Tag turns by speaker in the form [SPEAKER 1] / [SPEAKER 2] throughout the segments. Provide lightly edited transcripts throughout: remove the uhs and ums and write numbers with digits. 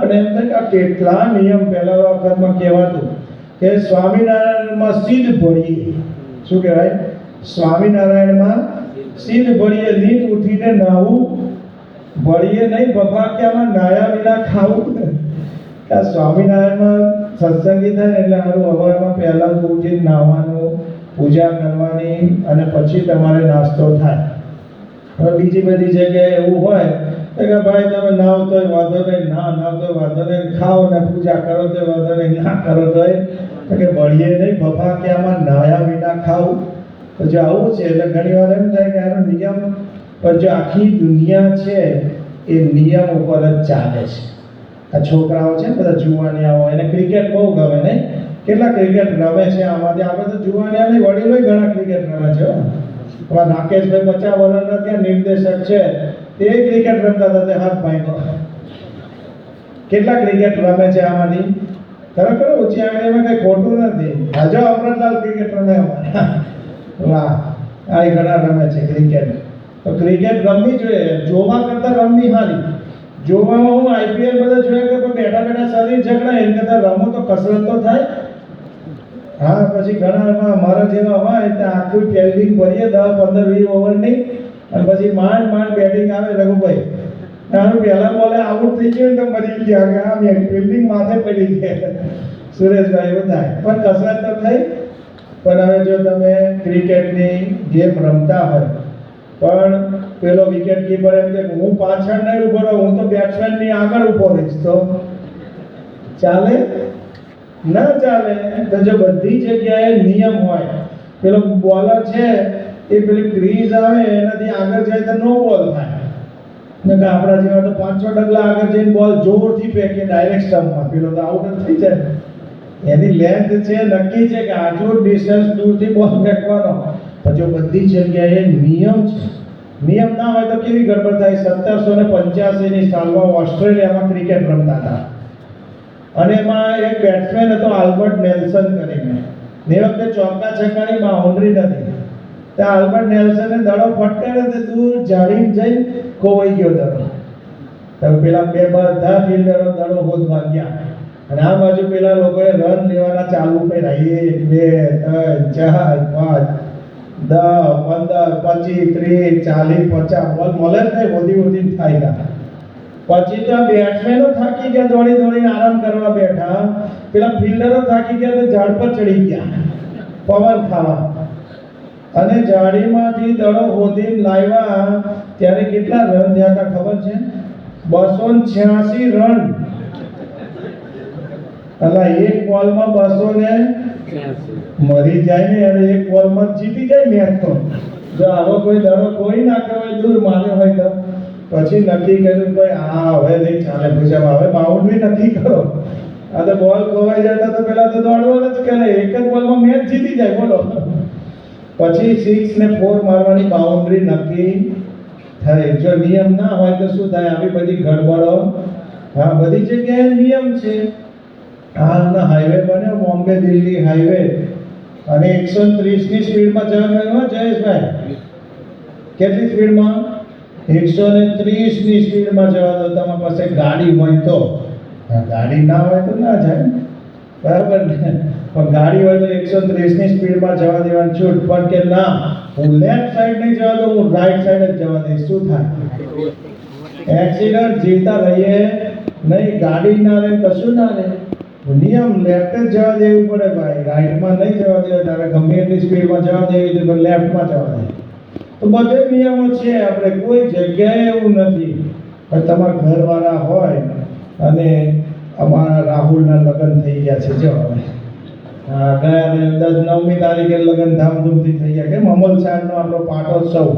[SPEAKER 1] આપણે એમ થાય કે આ કેટલા નિયમ પહેલા વખતમાં કહેવાતું કે સ્વામિનારાયણમાં સીધ ભળીએ. શું કહેવાય? સ્વામિનારાયણમાં સીધ ભળીએ, નીંદ ઉઠીને નાવું, ભળીએ નહીં બફાક્યામાં નાયા વિના ખાવું. આ સ્વામિનારાયણમાં સત્સંગી થાય એટલે સારું હવારમાં પહેલાં જ ઉઠીને નાહવાનું, પૂજા કરવાની અને પછી તમારે નાસ્તો થાય. હવે બીજી બધી જગ્યાએ એવું હોય કે ભાઈ તમે નાવ તોય વાંધો નહીં, ના નાવ તોય વાંધો નહીં, ખાઓ ને પૂજા કરો તોય વાંધો નહીં, ના કરો તોય કે ભળીએ નહીં બફાક્યામાં નાયા વિના ખાવું. તો જો આવું છે એટલે ઘણી વાર એમ થાય કે આનો નિયમ, પણ જો આખી દુનિયા છે એ નિયમ ઉપર જ ચાલે છે. આ છોકરાઓ છે ને બધા જુવાનિયાઓ, એને ક્રિકેટ બહુ ગમે નહીં? કેટલા ક્રિકેટ રમે છે આમાંથી? આપણે તો જુવાનિયા નહીં, વડીલો ઘણા ક્રિકેટ રમે છે. હવે નાકેશભાઈ 50 વર્ષના ત્યાં નિર્દેશક છે, તે ક્રિકેટ રમતા હતા, તે હાથ ભાંગ્યો. કેટલા ક્રિકેટ રમે છે આમાંથી? ખરેખર ઊંચી આંગળીમાં કઈ ખોટું નથી. હાજો અમરતલાલ ક્રિકેટ રમે અમારા. વાહ, આ ઘણા રમે છે ક્રિકેટ. તો ક્રિકેટ રમવી જોઈએ, જોવા કરતાં રમવી સારી. જોવામાં હું આઈપીએલ બધા જોયા કે બેઠા બેઠા શરીર ઝઘડાય, એના કરતાં રમો તો કસરત તો થાય. હા, પછી ઘણા અમારા જેવા હોય તો આખું ફિલ્ડિંગ ભરીએ 10, 15, 20 ઓવરની, અને પછી માંડ બેટિંગ આવે. રઘુભાઈ તારું પહેલા બોલે આઉટ થઈ ગયું તો મરી ગયા કે આ ફિલ્ડિંગ માથે પડી ગયા. સુરેશભાઈ એવું થાય, પણ કસરત તો થઈ. પણ હવે જો તમે ક્રિકેટની ગેમ રમતા હોય પણ પેલો વિકેટ કીપર એમ કે હું પાછળ નહીં ઉભો રહું, હું તો બેટ્સમેનની આગળ ઉભો રહીશ, તો ચાલે? ના ચાલે. તો જો બધી જગ્યાએ નિયમ હોય, પેલો બોલર છે એ પેલી ક્રીઝ આવે એનાથી આગળ જાય તો નો બોલ થાય. ને કે આપણા જેવા તો 5-6 ડગલા આગળ જઈને બોલ જોરથી ફેંકે ડાયરેક્ટ સ્ટમ્પમાં, પેલો તો આઉટ જ થઈ જાય. એની લેન્થ છે, નક્કી છે કે આટલું ડિસ્ટન્સ દૂરથી બોલ ફેંકવાનો. પણ જો બધી જગ્યાએ નિયમ છે, નિયમ ના હોય તો કેવી ગડબડ થાય. 1785ની સાલમાં ઓસ્ટ્રેલિયામાં ક્રિકેટ રમતા હતા અને એમાં એક બેટ્સમેન હતો આલ્બર્ટ નેલ્સન કરીને. એ વખતે ચોક્કા છક્કાની બાઉન્ડ્રી નથી. ત્યાં આલ્બર્ટ નેલ્સને દડો ફટકાર્યો તો દૂર જાળીને જઈને ખોવાઈ ગયો દડો. તો પેલા બધા ફિલ્ડરો દડો ગોતવા ગયા અને આ બાજુ પેલા લોકોએ રન લેવાના ચાલુ કર્યા. 1, 2, 3, 4, 5, 10, 15, 20, 30, 40, 50 બોલ મળે જ નહીં, હોધી થાય. પછી તો આ બેટ્સમેનો થાકી ગયા, દોડીને આરામ કરવા બેઠા. પેલા ફિલ્ડરો થાકી ગયા તો ઝાડ પર ચડી ગયા પવન ખાવા, અને ઝાડીમાંથી દડો હોધીને લાવ્યા. ત્યારે કેટલા રન થયા હતા ખબર છે? 286 રન. એટલે એક બોલમાં 200 મરી જાય ને, અને એક બોલમાં જીતી જાય મેચ. તો જો આવો કોઈ દડો કોઈ નાખ્યો હોય, દૂર માર્યો હોય તો પછી નક્કી કર્યું ભાઈ આ હવે નહીં ચાલે, પછી હવે બાઉન્ડ્રી નક્કી કરો. આ તો બોલ ખોવાઈ જતા તો પેલા તો દોડવાનું જ કરે, એક જ બોલમાં મેચ જીતી જાય. બોલો, પછી 6 ને 4 મારવાની બાઉન્ડ્રી નક્કી થઈ. જો નિયમ ના હોય તો શું થાય? આવી બધી ગડબડો. હા, બધી જગ્યાએ નિયમ છે. હાલના હાઈવે બન્યો, બોમ્બે દિલ્હી હાઈવે, અને 130ની સ્પીડમાં જવાનું. જયેશભાઈ, કેટલી સ્પીડમાં? 130ની સ્પીડમાં જવા દો. તમારી પાસે ગાડી હોય તો. ગાડી ના હોય તો ના જાય, બરાબર ને? પણ ગાડી હોય તો 130ની સ્પીડમાં જવા દેવાની છૂટ. પણ કે ના, હું લેફ્ટ સાઈડ નહીં જવા દઉં, હું રાઈટ સાઈડ જ જવા દઈશ. શું થાય? એક્સિડન્ટ. જીવતા રહીએ નહીં, ગાડી ના રહે, કશું ના રહે. નિયમ લેફ્ટ જ જવા દેવું પડે ભાઈ, રાઈટમાં નહીં જવા દેવા. તારે ગમે એટલી સ્પીડમાં જવા દેવી તો લેફ્ટમાં જવા દે. તો બધે નિયમો છે. આપણે કોઈ જગ્યાએ એવું નથી. પણ તમારા ઘરવાળા હોય, અને અમારા રાહુલના લગ્ન થઈ ગયા છે. જો હવે ગયા 9મી તારીખે લગ્ન ધામધૂમથી થઈ ગયા. કેમ? અમલ સાહેબનો આપણો પાટોત્સવ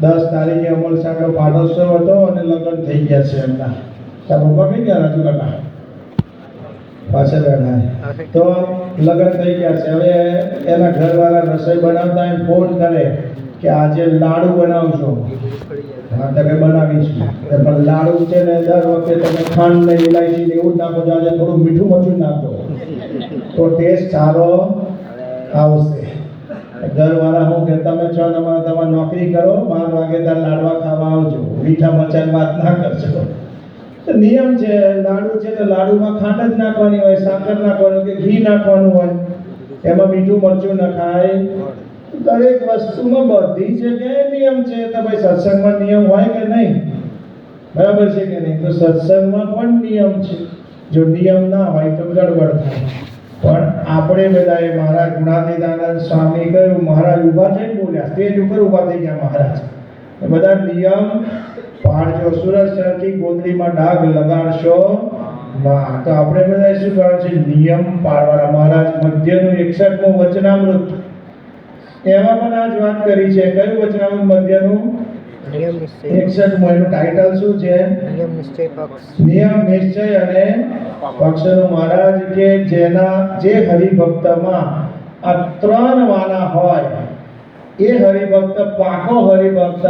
[SPEAKER 1] 10 તારીખે અમલ સાહેબનો પાટોત્સવ હતો અને લગ્ન થઈ ગયા છે એમના. તારા પપ્પા કઈ ગયા? રાજુ કાકા પાછળ બેઠા. તો લગ્ન થઈ ગયા છે. હવે એના ઘરવાળા રસોઈ બનાવતા એમ ફોન કરે કે આજે લાડુ બનાવશો. હા, તો કે બનાવીશું. પણ લાડુ છે ને દર વખતે તમે ખાંડ ને ઇલાયચી ને એવું જ નાખો છો, આજે થોડું મીઠું મરચું નાખો તો ટેસ્ટ સારો આવશે. ઘરવાળા હું કે તમે છો તમારે નોકરી કરો, 12 વાગે તાર લાડવા ખાવા આવજો, મીઠા મરચાની વાત ના કરજો. તો નિયમ છે, લાડુ છે તો લાડુમાં ખાંડ જ નાખવાની હોય, સાકર નાખવાનું કે ઘી નાખવાનું હોય, એમાં મીઠું મરચું નખાય. દરેક વસ્તુમાં બધી જગ્યાએ નિયમ છે. તો ભાઈ સત્સંગમાં નિયમ હોય કે નહીં? બરાબર છે કે નહીં? તો સત્સંગમાં પણ નિયમ છે. જો નિયમ ના હોય તો ગડબડ થાય. પણ આપણે બધાએ મહારાજ ગુણાતીતાનંદ સ્વામી કહ્યું, મહારાજ ઊભા થઈને બોલ્યા, સ્ટેજ ઉપર ઊભા થઈ ગયા મહારાજ, બધા નિયમ પાળજો. સુરત શહેરથી ગોદડીમાં ડાઘ લગાડશો ના. તો આપણે બધા શું કરવાનું છે? નિયમ પાળવાના. મહારાજ મધ્યનું 61મું વચનામૃત, એમાં પણ આ જ વાત કરી છે. કયું વચનામૃત મધ્યનું?
[SPEAKER 2] નિયમ નિશ્ચય.
[SPEAKER 1] 61મું. એનું ટાઇટલ શું છે?
[SPEAKER 2] નિયમ નિશ્ચય પક્ષ.
[SPEAKER 1] નિયમ નિશ્ચય અને પક્ષનું. મહારાજ કે જે હરિભક્તમાં આ 3 વાના હોય એ હરિભક્ત પાકો હરિભક્ત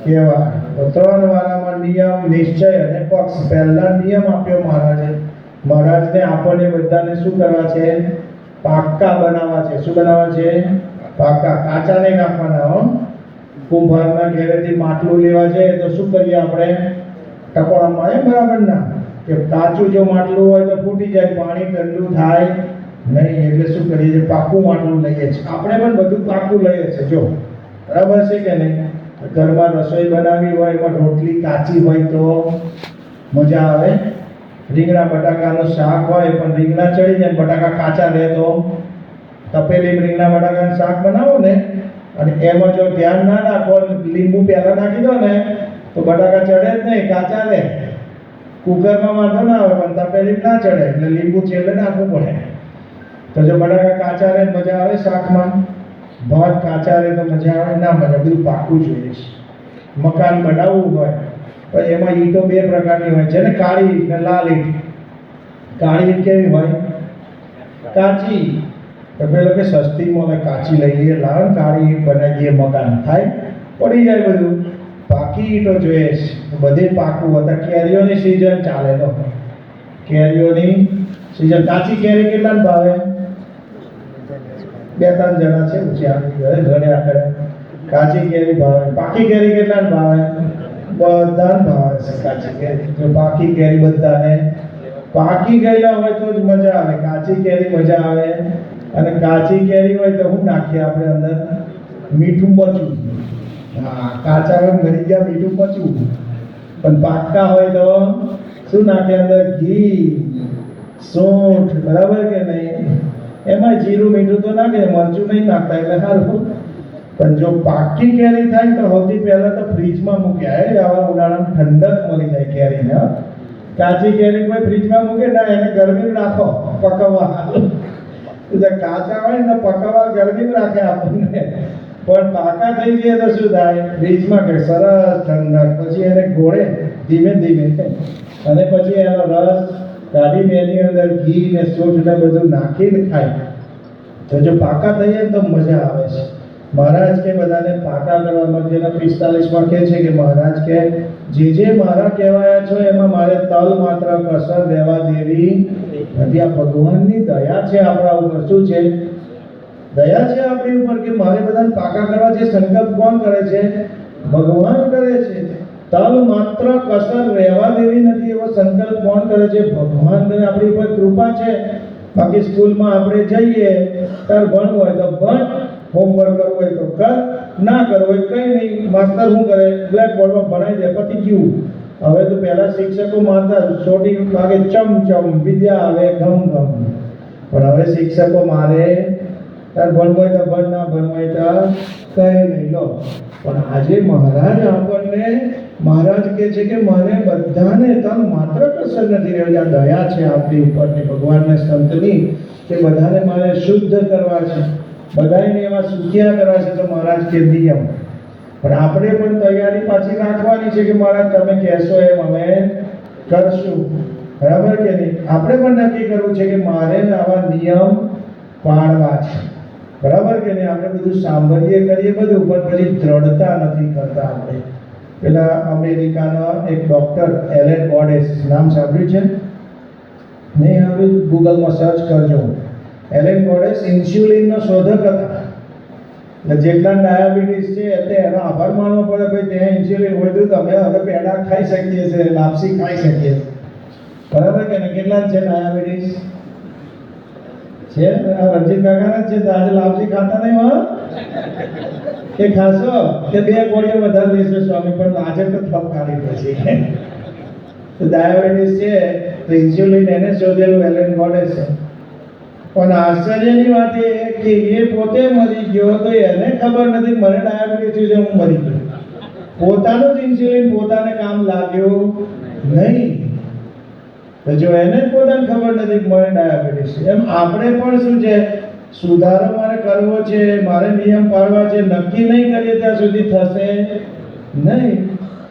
[SPEAKER 1] કહેવાય. તો 3 વાનામાં નિયમ નિશ્ચય અને પક્ષ. પહેલા નિયમ આપ્યો મહારાજે. મહારાજને આપણને બધાને શું કરવા છે? પાક્કા બનાવવા છે. શું બનાવવા છે? પાક્કા. કાચા નહીં નાખવાના હો. કુંભારના ઘેરેથી માટલું લેવા જાય તો શું કરીએ આપણે? ટકોરામાં એ બરાબર ના કે કાચું જો માટલું હોય તો ફૂટી જાય, પાણી ઠંડુ થાય નહીં. એટલે શું કરીએ છીએ? પાકું માટલું લઈએ છીએ. આપણે પણ બધું પાકું લઈએ છીએ. જો બરાબર છે કે નહીં? ઘરમાં રસોઈ બનાવી હોય, એમાં રોટલી કાચી હોય તો મજા આવે. રીંગણા બટાકાનું શાક હોય પણ રીંગણા ચડી જાય, બટાકા કાચા રહે તો તપેલી રીંગણા બટાકાનું શાક બનાવો ને, અને એમાં જો ધ્યાન ના રાખો, લીંબુ પહેલા નાખી દો ને તો બટાકા ચડે જ નહીં, કાચા રહે. કુકરમાં વાંધો ના આવે પણ તપેલી ના ચડે, એટલે લીંબુ છેલ્લે નાખવું પડે. તો જો બટાકા કાચા રહે મજા આવે શાકમાં? ભાત કાચા રહે તો મજા આવે ના? મજા. બધું પાકું જોઈએ. મકાન બનાવવું હોય તો એમાં ઈંટો 2 પ્રકારની હોય છે ને, કાળી ઈંટ ને લાલ ઈંટ. કાળી ઈંટ કેવી હોય? કાચી. તો પેલો કે સસ્તી મળે, કાચી લઈ લઈએ, લાવ ને કાળી ઈંટ બનાવી દઈએ, મકાન થાય, પડી જાય બધું. પાકી ઈંટો જોઈએ છે. બધે પાકું હતા. કેરીઓની સિઝન ચાલે તો કેરીઓની સિઝન. કાચી કેરી કેટલા ભાવે? 2-3 જણા છે ઘરે આગળ કાચી કેરી ભાવે. પાકી કેરી કેટલા ભાવે? બધાને ભાવે છે કાચી કેરી. જો પાકી કેરી બધાને, પાકી ગયેલા હોય તો જ મજા આવે. કાચી કેરી મજા આવે. અને કાચી કેરી હોય તો શું નાખીએ આપણે અંદર? મીઠું મરચું. હા, કાચા હોય મરી ગયા, મીઠું મરચું. પણ પાકા હોય તો શું નાખે અંદર? ઘી, સૂંઠ. બરાબર કે નહીં? એમાં જીરું મીઠું તો નાખે, મરચું નહીં નાખતા એટલે સારું. પણ જો પાકી કેરી થાય તો સૌથી પહેલા તો ફ્રીજમાં મૂક્યા. આવા ઉનાળામાં ઠંડક મળી જાય કેરીને. કાચી કેરી કોઈ ફ્રીજમાં મૂકે ના, એને ગરમી રાખો પકવવા. કાચા હોય ને પકવવા ગરમી રાખે આપણને. પણ પાકા થઈ જાય તો શું થાય? ફ્રીજમાં કે સરસ ઠંડક. પછી એને ગોળે ધીમે ધીમે, અને પછી એનો રસ કાઢીને એની અંદર ઘી ને સૂંઠ ને બધું નાખીને ખાય. તો જો પાકા થઈ જાય તો મજા આવે છે. મહારાજ કે બધાને પાકા કરવા માટે 45માં કહે છે કે મહારાજ કે જે મારા કહેવાયા છો એમાં મારે તલ માત્ર કસર રહેવા દેવી નથી. આ ભગવાનની દયા છે આપણા ઉપર. શું છે? દયા છે આપણી ઉપર કે મારે બધાને પાકા કરવા. જે સંકલ્પ કોણ કરે છે? ભગવાન કરે છે. તલ માત્ર કસર રહેવા દેવી નથી એવો સંકલ્પ કોણ કરે છે? ભગવાન. આપણી ઉપર કૃપા છે. બાકી સ્કૂલમાં આપણે જઈએ તાર ભણવું હોય તો ભણ, હોમવર્ક કરવું હોય તો કર, ના કરવું હોય કંઈ નહીં. માસ્ટર શું કરે? બ્લેકબોર્ડમાં ભણાવી દે, પતી ગયું. હવે તો પહેલા શિક્ષકો મારતા છોટી ભાગે ચમ વિદ્યા આવે ઘમ. પણ હવે શિક્ષકો મારે તાર ભણવું હોય તો ભણ, ના ભણવું હોય તો કંઈ નહીં. લો, પણ આજે મહારાજ આપણને મહારાજ કહે છે કે મને બધાને તન માત્ર કસર નથી રહેવી. આ દયા છે આપણી ઉપરની ભગવાનને સંતની કે બધાને મારે શુદ્ધ કરવા છે, બધાને એવા સુખિયા કરવા છે. તો મહારાજ કે નિયમ. પણ આપણે પણ તૈયારી પાછી રાખવાની છે કે મહારાજ તમે કહેશો એમ અમે કરશું. બરાબર કે નહીં? આપણે પણ નક્કી કરવું છે કે મારે આવા નિયમ પાળવા છે. બરાબર કે નહીં? આપણે બધું સાંભળીએ કરીએ બધું, પણ પછી દ્રઢતા નથી કરતા. આપણે પેલા અમેરિકાના એક ડૉક્ટર એલેન ગોડેસ, નામ સાંભળ્યું છે? નહીં સાંભળ્યું? ગૂગલમાં સર્ચ કરજો. એલેન ગોડેસ ઇન્સ્યુલિનનો શોધક હતા. એટલે જેટલા ડાયાબિટીસ છે એટલે એનો આભાર માનવો પડે ભાઈ ત્યાં ઇન્સ્યુલિન વધ્યું તો અમે હવે પેડા ખાઈ શકીએ છીએ, લાપસી ખાઈ શકીએ છીએ. બરાબર કે નહીં? કેટલા છે ડાયાબિટીસ છે? આ રણજીત કાકાના જ છે. તો આજે લાપસી ખાતા નહીં હો કે ખાશો કે 2 ગોળીઓ વધારે લેશો સ્વામી, પણ આજે તો થપ કાઢી પછી. તો ડાયાબિટીસ છે તો ઇન્સ્યુલિન એને શોધેલું એલન ગોડે છે. પણ આશ્ચર્યની વાત એ કે એ પોતે મરી ગયો તો એને ખબર નથી મને ડાયાબિટીસ છે, હું મરી ગયો. પોતાનું જ ઇન્સ્યુલિન પોતાને કામ લાગ્યું નહીં. તો જો એને જ પોતાને ખબર નથી કે મને ડાયાબિટીસ છે, એમ આપણે પણ શું છે, સુધારો મારે કરવો છે, મારે નિયમ પાળવા છે, નક્કી નહીં કરીએ ત્યાં સુધી થશે નહીં.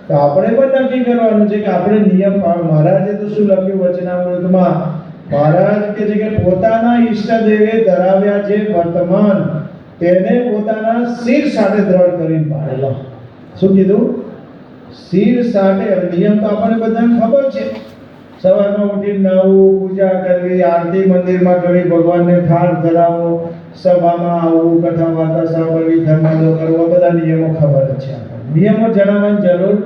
[SPEAKER 1] તો આપણે પણ નક્કી કરવાનું છે કે આપણે નિયમ પાળ. મહારાજે તો શું લખ્યું વચનામૃતમાં? મહારાજ કે છે કે પોતાના ઈષ્ટદેવે ધરાવ્યા છે વર્તમાન, તેને પોતાના શિર સાથે દ્રઢ કરીને પાડેલો. શું કીધું? શિર સાથે. નિયમ તો આપણને બધાને ખબર છે. સવારમાં ઉઠીને નાહવું, પૂજા કરવી, આરતી મંદિરમાં કરવી, ભગવાનને થાળ ધરાવવો, સભામાં આવવું, કથા વાર્તા સાંભળવી, ધર્માદો કરવો, બધા નિયમો ખબર જ છે. નિયમો જણાવવાની જરૂર.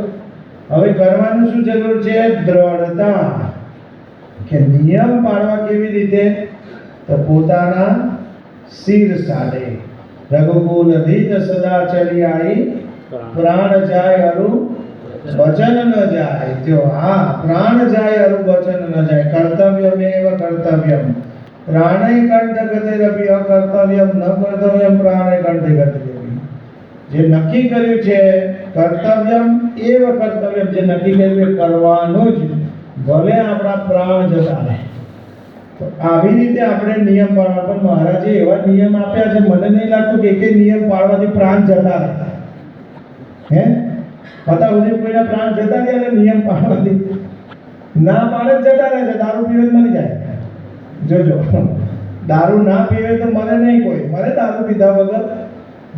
[SPEAKER 1] હવે કરવાનું શું જરૂર છે? દ્રઢતા. કે નિયમ પાળવા કેવી રીતે? તો પોતાના શિર સાથે. રઘુકુલ રીત સદાચર્યાઈ, પ્રાણ જાય અરુ વચન ન જાય. જો હા, પ્રાણ જાય અરુ વચન ન જાય. કર્તવ્યમેવ કર્તવ્યમ પ્રાણૈ કંઠ ગતિરપી અકર્તવ્યમ ન કર્તવ્યમ પ્રાણૈ કંઠ ગતિરપી. જે નક્કી કર્યું છે કર્તવ્યમ એવ કર્તવ્યમ, જે નક્કી કર્યું એ કરવાનું જ, ભલે આપણા પ્રાણ જતા રહે. તો આવી રીતે આપણે નિયમ પાળવા. પણ મહારાજે એવા નિયમ આપ્યા છે, મને નહીં લાગતું કે એક નિયમ પાળવાથી પ્રાણ જતા રહે. હે પતા સુધી કોઈના પ્રાણ જતા રહ્યા એટલે નિયમ પાળવાથી ના પાડે જતા રહે છે. દારૂ પીવે મરી જાય. જોજો, દારૂ ના પીવે તો મને નહીં કોઈ. મને દારૂ પીધા વગર,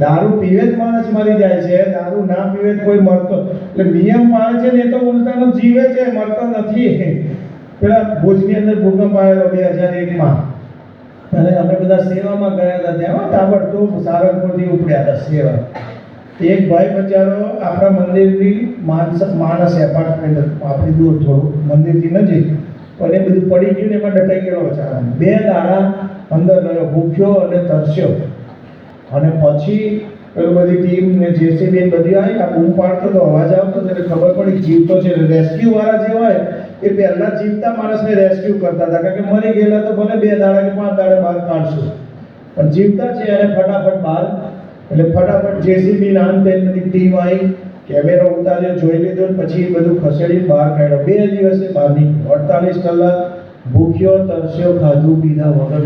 [SPEAKER 1] દારૂ પીવે જ માણસ મરી જાય છે, દારૂ ના પીવે કોઈ મરતો. એટલે નિયમ પાળે છે ને એ તો ઉલટાનો જીવે છે, મરતો નથી. પેલા ભુજની અંદર ભૂકંપ આવેલો 2001માં, અને અમે બધા સેવામાં ગયા હતા ત્યાં. તાબડતોબ સારંગપુરથી ઉપડ્યા હતા સેવા. એક ભાઈ બચારો આપણા મંદિરની માનસ એપાર્ટમેન્ટ આપણી દૂર થોડું મંદિરથી નજીક, પણ એ બધું પડી ગયું ને એમાં ડટાઈ ગયેલો બચારા. 2 દાડા અંદર ગયો, ભૂખ્યો અને તરસ્યો. અને પછી પેલી બધી ટીમ ને જેસીબી બધી આવી, આ બૂમ પાડતો તો અવાજ આવતો એટલે ખબર પડી જીવતો છે. રેસ્ક્યુ વાળા જે હોય એ પહેલા જીવતા માણસને રેસ્ક્યુ કરતા હતા, કારણ કે મરી ગયેલા તો ભલે 2 દાડા કે 5 દાડા બહાર કાઢશું, પણ જીવતા છે એને ફટાફટ બહાર. એટલે ફટાફટ જેસીબી નામ તે બધી ટીમ આવી, કેમેરો ઉતાર્યો, જોઈ લીધો, પછી એ બધું ખસેડી બહાર કાઢ્યો. 2 દિવસે બહાર નીકળ્યો. 48 કલાક ભૂખ્યો તરસ્યો, ખાધું પીધા વગર.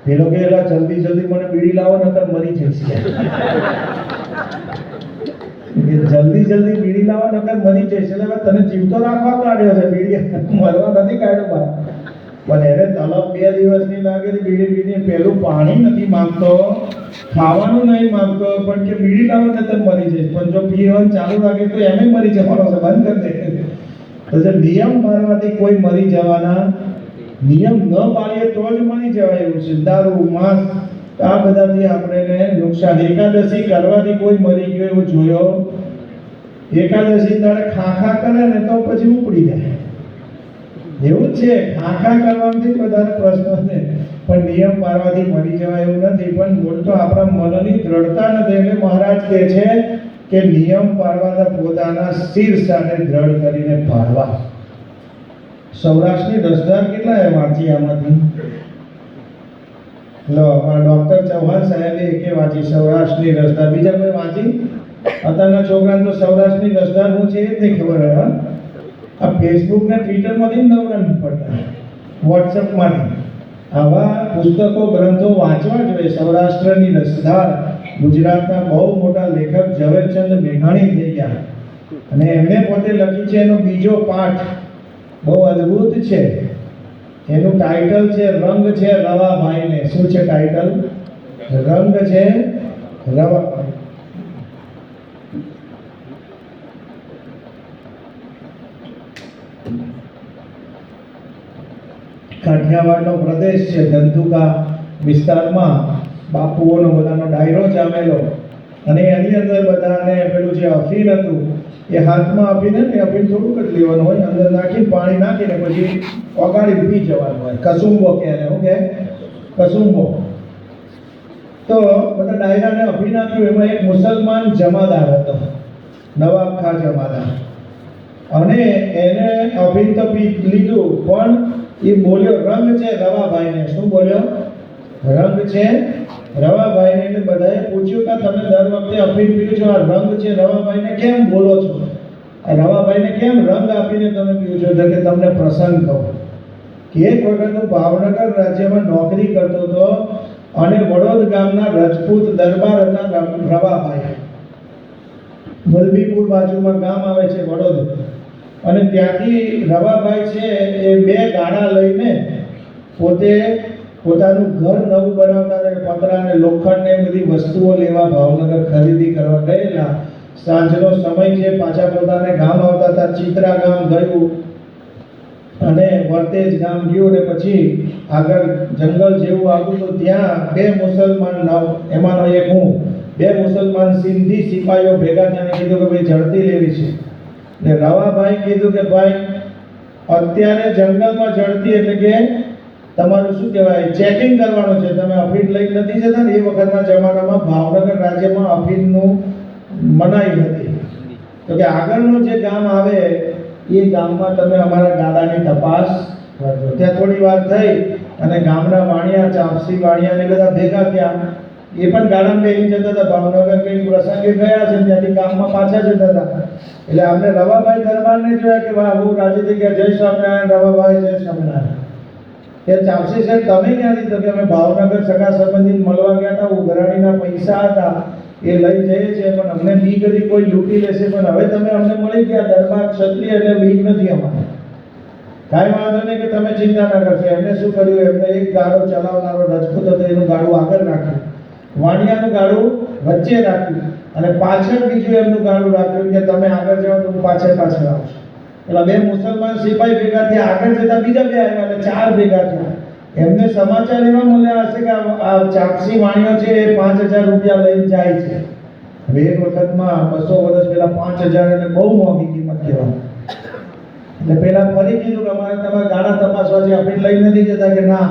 [SPEAKER 1] પેલો કે જલ્દી જલ્દી મને બીડી લાવો નકર મરી જઈશ. જલ્દી જલ્દી બીડી લાવો નકર મરી જઈશ. એટલે તને જીવતો રાખવા કાઢ્યો છે, બીડી મરવા નથી કાઢ્યો બહાર. પણ એને તલબ 2 દિવસની લાગેલી બીડી પીને. પેલું પાણી નથી માંગતો, ખાવાનું નહીં માંગતો, પણ કે બીડી લાવો ને તો મરી જઈશ. પણ જો પીવાનું ચાલુ રાખે તો એમ મરી જવાનો છે, બંધ કરી દે. તો જે નિયમ પાળવાથી કોઈ મરી જવાના, નિયમ ન પાળીએ તો જ મરી જવાય એવું છે. દારૂ, માંસ, આ બધાથી આપણે નુકસાન. એકાદશી કરવાથી કોઈ મરી ગયો એવું જોયો? એકાદશી તારે ખાખા કરે ને તો પછી ઉપડી જાય. એવું જ છે, ખાખા કરવાથી વધારે પ્રશ્ન છે, પણ નિયમ પાળવાથી મરી જવાય એવું નથી. પણ મૂળ તો આપણા મનની દ્રઢતા નથી. એટલે મહારાજ કહે છે કે નિયમ પાળવાના પોતાના શિર સાથે દ્રઢ કરીને પાળવા. સૌરાષ્ટ્રની રસધાર કેટલા એ વાંચી આમાંથી? લો, ડોક્ટર ચૌહાણ સાહેબે એકે વાંચી સૌરાષ્ટ્રની રસધાર. બીજા કોઈ વાંચી? અત્યારના છોકરાને તો સૌરાષ્ટ્રની રસધાર શું છે એ જ નહીં ખબર હોય. આ ફેસબુક ને ટ્વિટરમાંથી જ નવરા નથી પડતા, વોટ્સઅપમાંથી. આવા પુસ્તકો ગ્રંથો વાંચવા જોઈએ. સૌરાષ્ટ્રની રસધાર ગુજરાતના બહુ મોટા લેખક ઝવેરચંદ મેઘાણી થઈ ગયા, અને એમણે પોતે લખી છે. એનો બીજો પાઠ બહુ અદ્ભુત છે. એનું ટાઇટલ છે રંગ છે રવાભાઈને. શું છે ટાઇટલ? રંગ છે રવા. કાઠિયાવાડનો પ્રદેશ છે, ધંધુકા વિસ્તારમાં બાપુઓનો બધાનો ડાયરો જામેલો. અને એની અંદર બધાને પેલું જે અફીણ હતું એ હાથમાં અફીણ ને અફીણ થોડુંક જ લેવાનું હોય, અંદર નાખીને પાણી નાખીને પછી ઓગાળી પી જવાનું હોય. કસુંબો કહે એને, શું કહે? કસુંબો. તો બધા ડાયરાને અફીણ આપ્યું. એમાં એક મુસલમાન જમાદાર હતો, નવાબ ખા જમાદાર, અને એને અફીણ તો પી લીધું, પણ એ બોલ્યો રંગ છે રવાભાઈને. શું બોલ્યો? રંગ છે રવાભાઈને. એટલે બધાએ પૂછ્યું કે તમે દર વખતે અફીણ પીઓ છો, આ રંગ છે રવાભાઈને કેમ બોલો છો? આ રવાભાઈને કેમ રંગ આપીને તમે પીઓ છો? તો કે તમને પ્રસંગ કહું કે એક વખત હું ભાવનગર રાજ્યમાં નોકરી કરતો હતો, અને વડોદ ગામના રજપૂત દરબાર હતા રવાભાઈ. વલભીપુર બાજુમાં ગામ આવે છે વડોદ, અને ત્યાંથી રવાભાઈ છે એ 2 ગાડા લઈને પોતે પોતાનું ઘર નવું બનાવતા હતા. પતરા ને લોખંડ ને બધી વસ્તુઓ લેવા ભાવનગર ખરીદી કરવા ગયેલા. સાંજનો સમય છે, પાછા પોતાને ગામ આવતા હતા. ચિત્રા ગામ ગયું અને વર્તેજ ગામ ગયું, ને પછી આગળ જંગલ જેવું આવ્યું તો ત્યાં 2 મુસલમાન, એમાંનો એક હું, 2 મુસલમાન સિંધી સિપાહીઓ ભેગા થઈને કીધું કે ભાઈ ઝડપી લેવી છે. ને રવાભાઈ કીધું કે ભાઈ અત્યારે જંગલમાં ઝડપી એટલે કે તમારું શું કહેવાય, ચેકિંગ કરવાનું છે. તમે અફીણ લઈ નથી જતા ને? એ વખતના જમાનામાં ભાવનગર રાજ્યમાં અફીણનું મનાઈ હતી. તો કે આગળનું જે ગામ આવે એ ગામમાં તમે અમારા ગાડાની તપાસ કરજો. ત્યાં થોડી વાર થઈ અને ગામના વાણિયા, ચાપસી વાણિયા ને બધા ભેગા થયા. એ પણ ગાડામાં બેસી જતા હતા. ભાવનગર કંઈક પ્રસંગે ગયા છે, ત્યાંથી ગામમાં પાછા જતા હતા. એટલે આપણે રવાભાઈ દરબારને જોયા કે વાહ, બહુ રાજી થઈ ગયા. જય સ્વામિનારાયણ રવાભાઈ, જય સ્વામિનારાયણ. કે ચાપસી સાહેબ તમે ક્યાંથી? તો કે અમે ભાવનગર સગા સંબંધી મળવા ગયા હતા, ઉઘરાણીના પૈસા હતા એ લઈ જઈએ છીએ, પણ અમને બીક હતી કોઈ લૂંટી લેશે. પણ હવે તમે અમને મળી ગયા, દરબાર ક્ષત્રિય એટલે બીક નથી અમારે. કાંઈ વાંધો નહીં, કે તમે ચિંતા ના કરશો. એમને શું કર્યું, એમને એક ગાડો ચલાવનારો રજપૂત હતો, એનું ગાડું આગળ રાખ્યું, વાણિયાનું ગાડું વચ્ચે રાખ્યું, અને પાછળ બીજું એમનું ગાડું રાખ્યું કે તમે આગળ જાઓ તો હું પાછળ પાછળ આવશું. પેલા 2 મુસલમાન સિપાહી ભેગા થયા, આગળ જતા બીજા 2 આવ્યા, એટલે 4 ભેગા થયા. એમને સમાચાર એવા મળ્યા હશે કે આ ચાપસી વાણિયો છે એ 5000 રૂપિયા લઈને જાય છે. હવે એક વખતમાં 200 વર્ષ પહેલા 5000 એટલે બહુ મોંઘી કિંમત કહેવાય. એટલે પેલા ફરી કીધું કે અમારે તમારા ગાડા તપાસવા છે, આપણે લઈ નથી જતા. કે ના,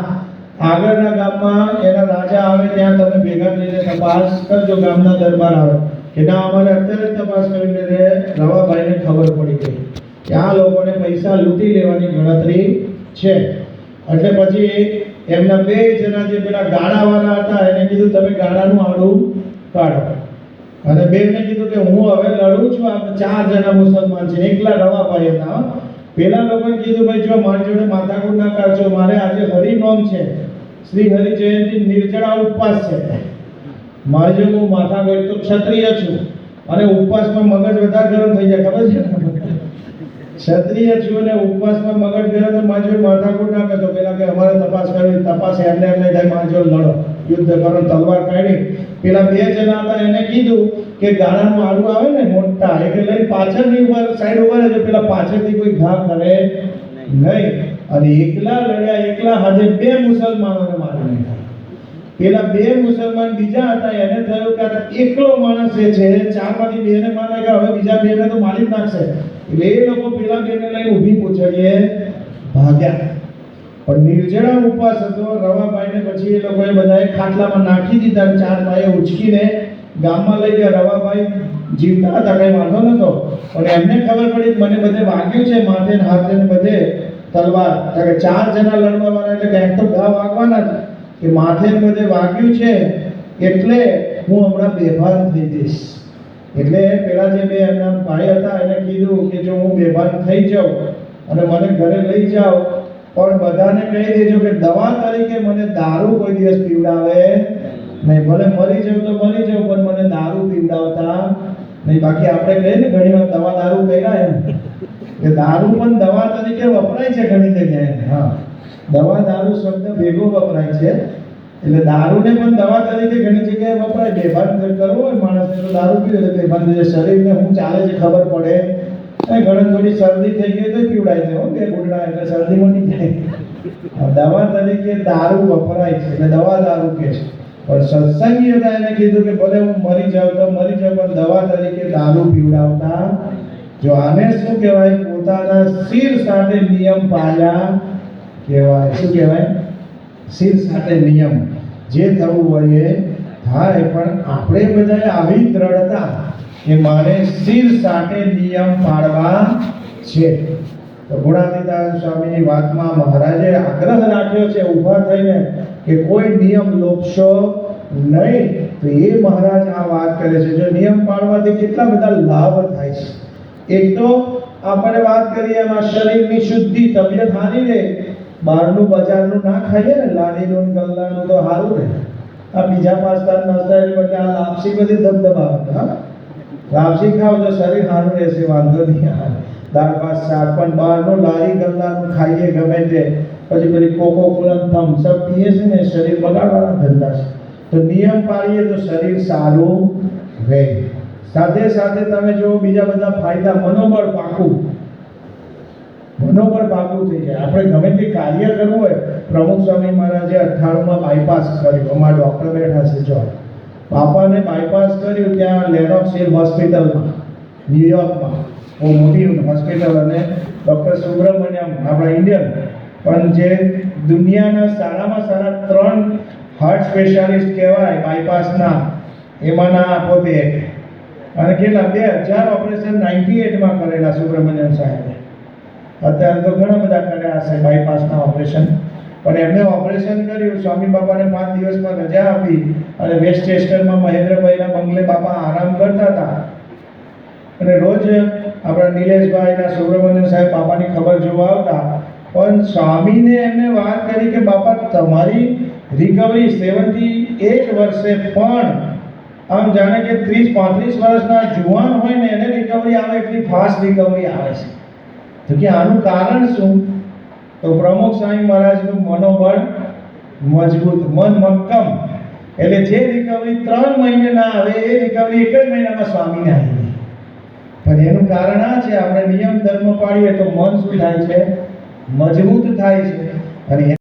[SPEAKER 1] આગળના ગામમાં એના રાજા આવે ત્યાં તમે ભેગા થઈને તપાસ કરજો, ગામના દરબાર આવે. કે ના, અમારે અત્યારે તપાસ કરીને રવાભાઈને ખબર પડી ગઈ કે આ લોકોને પૈસા લૂંટી લેવાની ગણતરી છે. એટલે પછી એમના 2 જણા જે પેલા ગાડાવાળા હતા એને કીધું તમે ગાડાનું આડું કાઢો, અને 2ને કીધું કે હું હવે લડું છું. આ 4 જણા મુસલમાન છે, એકલા રવાભાઈ હતા. પેલા લોકોએ કીધું ભાઈ જો મારી જોડે માથાકૂટ ના કરજો, મારે આજે હરિનોમ છે, શ્રી હરિ જયંતિ નિર્જળા ઉપવાસ છે. મારી જોડે હું માથાકૂટ, તો ક્ષત્રિય છું અને ઉપવાસમાં મગજ વધારે ગરમ થઈ જાય, ખબર છે? ક્ષત્રિય છું અને ઉપવાસમાં મગજ ગરમ, તો મારી જોડે માથાકૂટ ના કરજો. પેલા કે અમારે તપાસ કરવી, તપાસ એમને થાય, મારી જોડે લડો, યુદ્ધ કરો, તલવાર કાઢી. પેલા 2 જણા હતા એને કીધું કે ગાડાનું આડું આવે ને મોટા, એટલે લઈ પાછળની ઉપર સાઈડ ઉપર રહેજો, પેલા પાછળથી કોઈ ઘા કરે નહીં. અને એકલા લડ્યા, એકલા હાથે 2 મુસલમાનોને મારી નાખ્યા. પેલા 2 મુસલમાન બીજા હતા એને થયું કે આ એકલો માણસ છે, 4માંથી 2ને મારી નાખ્યા, હવે બીજા 2ને તો મારી જ નાખશે. એટલે એ લોકો પેલા 2ને લઈને ઊભી પૂછડીએ ભાગ્યા. પણ નિર્જળા ઉપવાસ હતો રવાભાઈને. પછી એ લોકોએ બધાએ ખાટલામાં નાખી દીધા, 4 પાયે ઉચકીને ગામમાં લઈ ગયા. રવાભાઈ જીવતા હતા, કઈ વાંધો નતો, પણ એમને ખબર પડી મને બધે વાગ્યું છે, માથે ને હાથે ને બધે તલવાર. કે 4 જણા લડવા વાળા એટલે ક્યાંક તો ઘા વાગવાના જ, કે માથે ને બધે વાગ્યું છે એટલે હું હમણાં બેભાન થઈ જઈશ. એટલે પેલા જે 2 એમના ભાઈ હતા એને કીધું કે જો હું બેભાન થઈ જાઉં અને મને ઘરે લઈ જાઓ, પણ બધાને કહી દેજો કે દવા તરીકે મને દારૂ કોઈ દિવસ પીવડાવે નહીં. ભલે મરી જાઉં તો મરી જાઉં, પણ મને દારૂ પીવડાવતા નહીં. બાકી આપણે કહીએ ને ઘણી વાર દવા દારૂ કર્યા એમ, કે દારૂ પણ દવા તરીકે વપરાય છે ઘણી જગ્યાએ. હા, દવા દારૂ શબ્દ ભેગો વપરાય છે. એટલે દારૂને પણ દવા તરીકે ઘણી જગ્યાએ વપરાય. બેભાન કરવો હોય માણસને તો દારૂ પીવે તો બેભાન થઈ જાય. શરીરને શું ચાલે છે ખબર પડે. ઘણી થોડી શરદી થઈ ગઈ તો પીવડાય છે, 2 ઘૂંટડા એટલે શરદી મટી જાય. દવા તરીકે દારૂ વપરાય છે, એટલે દવા દારૂ કે છે. પણ સત્સંગીએ હતા એને કીધું કે ભલે હું મરી જાઉં તો મરી જાઉં, પણ દવા તરીકે દારૂ પીવડાવતા જો. આને શું કહેવાય? પોતાના શિર સાથે નિયમ પાળ્યા કહેવાય. શું કહેવાય? શિર સાથે નિયમ. જે થવું હોય એ થાય, પણ આપણે બધાએ આવી દ્રઢતા કે મારે શિર સાથે નિયમ પાળવા છે. તો ગુણાતીતાનંદ સ્વામીની વાતમાં મહારાજે આગ્રહ રાખ્યો છે ઊભા થઈને કે કોઈ નિયમ લોપશો નહીં. તો એ મહારાજ આ વાત કરે છે. જો નિયમ પાળવાથી કેટલા બધા લાભ થાય છે. એક તો આપણે વાત કરીએ એમાં શરીરની શુદ્ધિ, તબિયત સારી રહે. બહારનું બજારનું ના ખાઈએ ને, લારીનું ગલ્લાનું તો સારું રહે. આ બીજા પાસ્તા નાસ્તા એટલે આ લાપસી બધી ધબધબાવે. હા, લાપસી ખાવ તો શરીર સારું રહેશે, વાંધો નહીં આવે. દાળ ભાત શાક. પણ બહારનું લારી ગલ્લાનું ખાઈએ ગમે તે, પછી પેલી કોકો કોલા થમ્સઅપ પીએ છે ને, શરીર બગાડવાના ધંધા છે. તો નિયમ પાળીએ તો શરીર સારું રહે. સાથે સાથે તમે જો બીજા બધા ફાયદા, મનોબળ પાકું થઈ જાય. આપણે ગમે તે કાર્ય કરવું હોય, પ્રમુખ સ્વામી મહારાજે 98માં બાયપાસ કર્યું. અમારા ડૉક્ટર બેઠા છે જો, બાપાને બાયપાસ કર્યું ત્યાં લેનોક્સ હિલ હોસ્પિટલમાં, ન્યુયોર્કમાં. બહુ મોટી હોસ્પિટલ. અને ડૉક્ટર સુબ્રમણ્યમ આપણા ઇન્ડિયન, પણ જે દુનિયાના સારામાં સારા 3 હાર્ટ સ્પેશિયાલિસ્ટ કહેવાય બાયપાસના, એમાંના પોતે એક. અને કેટલા 2000 ઓપરેશન 98માં કરેલા સુબ્રમણ્યમ સાહેબે. અત્યારે તો ઘણા બધા કર્યા હશે બાયપાસના ઓપરેશન. પણ એમને ઓપરેશન કર્યું, સ્વામી બાપાને 5 દિવસમાં રજા આપી અને વેસ્ટચેસ્ટરમાં મહેન્દ્રભાઈના બંગલે બાપા આરામ કરતા હતા. અને રોજ આપણા નિલેશભાઈના સુબ્રમણ્યમ સાહેબ બાપાની ખબર જોવા આવતા. પણ સ્વામીને એમને વાત કરી કે બાપા તમારી રિકવરી 78 વર્ષે પણ આમ જાણે કે 30-35 વર્ષના જુવાન હોય ને એને રિકવરી આવે એટલી ફાસ્ટ રિકવરી આવે છે. તો કે આનું કારણ શું? તો પ્રમુખ સ્વામી મહારાજનું મનોબળ મજબૂત, મન મક્કમ. એટલે જે રિકવરી 3 મહિને ના આવે એ રિકવરી 1 જ મહિનામાં સ્વામીને આવી ગઈ. પણ એનું કારણ આ છે, આપણે નિયમ ધર્મ પાળીએ તો મન શું થાય છે? મજબૂત થાય છે. અને